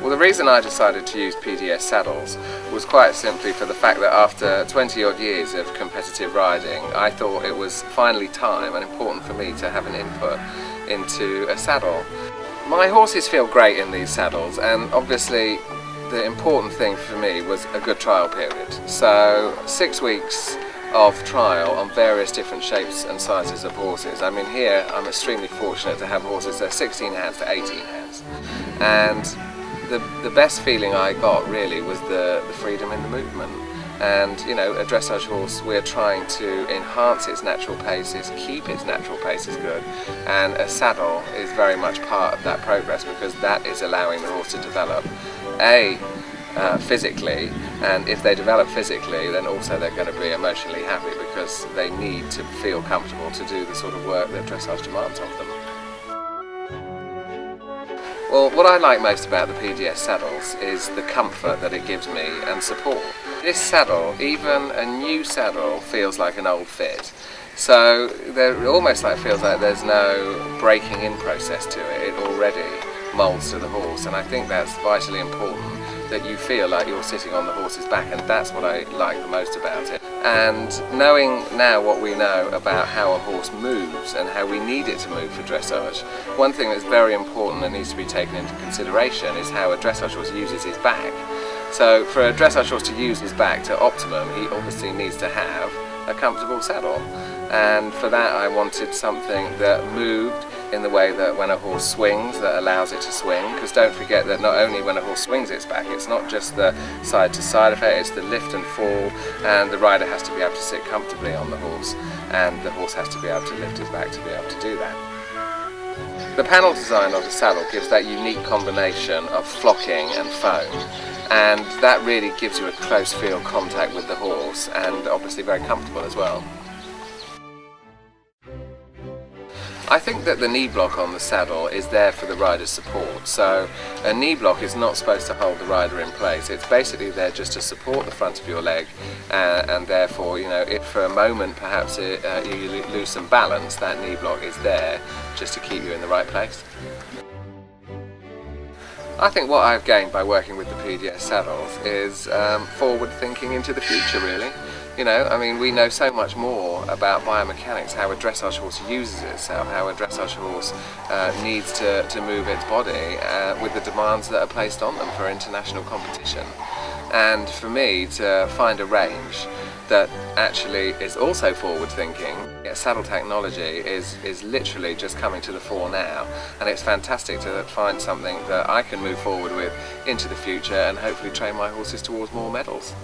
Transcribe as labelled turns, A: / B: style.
A: Well, the reason I decided to use PDS saddles was quite simply for the fact that after 20 odd years of competitive riding, I thought it was finally time and important for me to have an input into a saddle. My horses feel great in these saddles, and obviously the important thing for me was a good trial period. So 6 weeks of trial on various different shapes and sizes of horses. I mean, here I'm extremely fortunate to have horses that are 16 hands to 18 hands, and the best feeling I got really was the freedom in the movement. And you know, a dressage horse, we're trying to enhance its natural paces, keep its natural paces good, and a saddle is very much part of that progress, because that is allowing the horse to develop physically, and if they develop physically, then also they're going to be emotionally happy, because they need to feel comfortable to do the sort of work that dressage demands of them. Well, what I like most about the PDS saddles is the comfort that it gives me and support. This saddle, even a new saddle, feels like an old fit. So it almost feels like there's no breaking in process to it. It already moulds to the horse, and I think that's vitally important, that you feel like you're sitting on the horse's back, and that's what I like the most about it. And knowing now what we know about how a horse moves and how we need it to move for dressage, one thing that's very important and needs to be taken into consideration is how a dressage horse uses his back. So for a dressage horse to use his back to optimum, he obviously needs to have a comfortable saddle. And for that I wanted something that moved in the way that when a horse swings, that allows it to swing, because don't forget that not only when a horse swings its back, it's not just the side to side effect, it's the lift and fall, and the rider has to be able to sit comfortably on the horse, and the horse has to be able to lift his back to be able to do that. The panel design of the saddle gives that unique combination of flocking and foam, and that really gives you a close field contact with the horse, and obviously very comfortable as well. I think that the knee block on the saddle is there for the rider's support. So a knee block is not supposed to hold the rider in place. It's basically there just to support the front of your leg, and therefore, you know, if for a moment perhaps you lose some balance, that knee block is there just to keep you in the right place. I think what I've gained by working with the PDS saddles is forward thinking into the future, really. You know, I mean, we know so much more about biomechanics, how a dressage horse uses itself, how a dressage horse needs to move its body with the demands that are placed on them for international competition. And for me to find a range that actually is also forward thinking, saddle technology is literally just coming to the fore now, and it's fantastic to find something that I can move forward with into the future and hopefully train my horses towards more medals.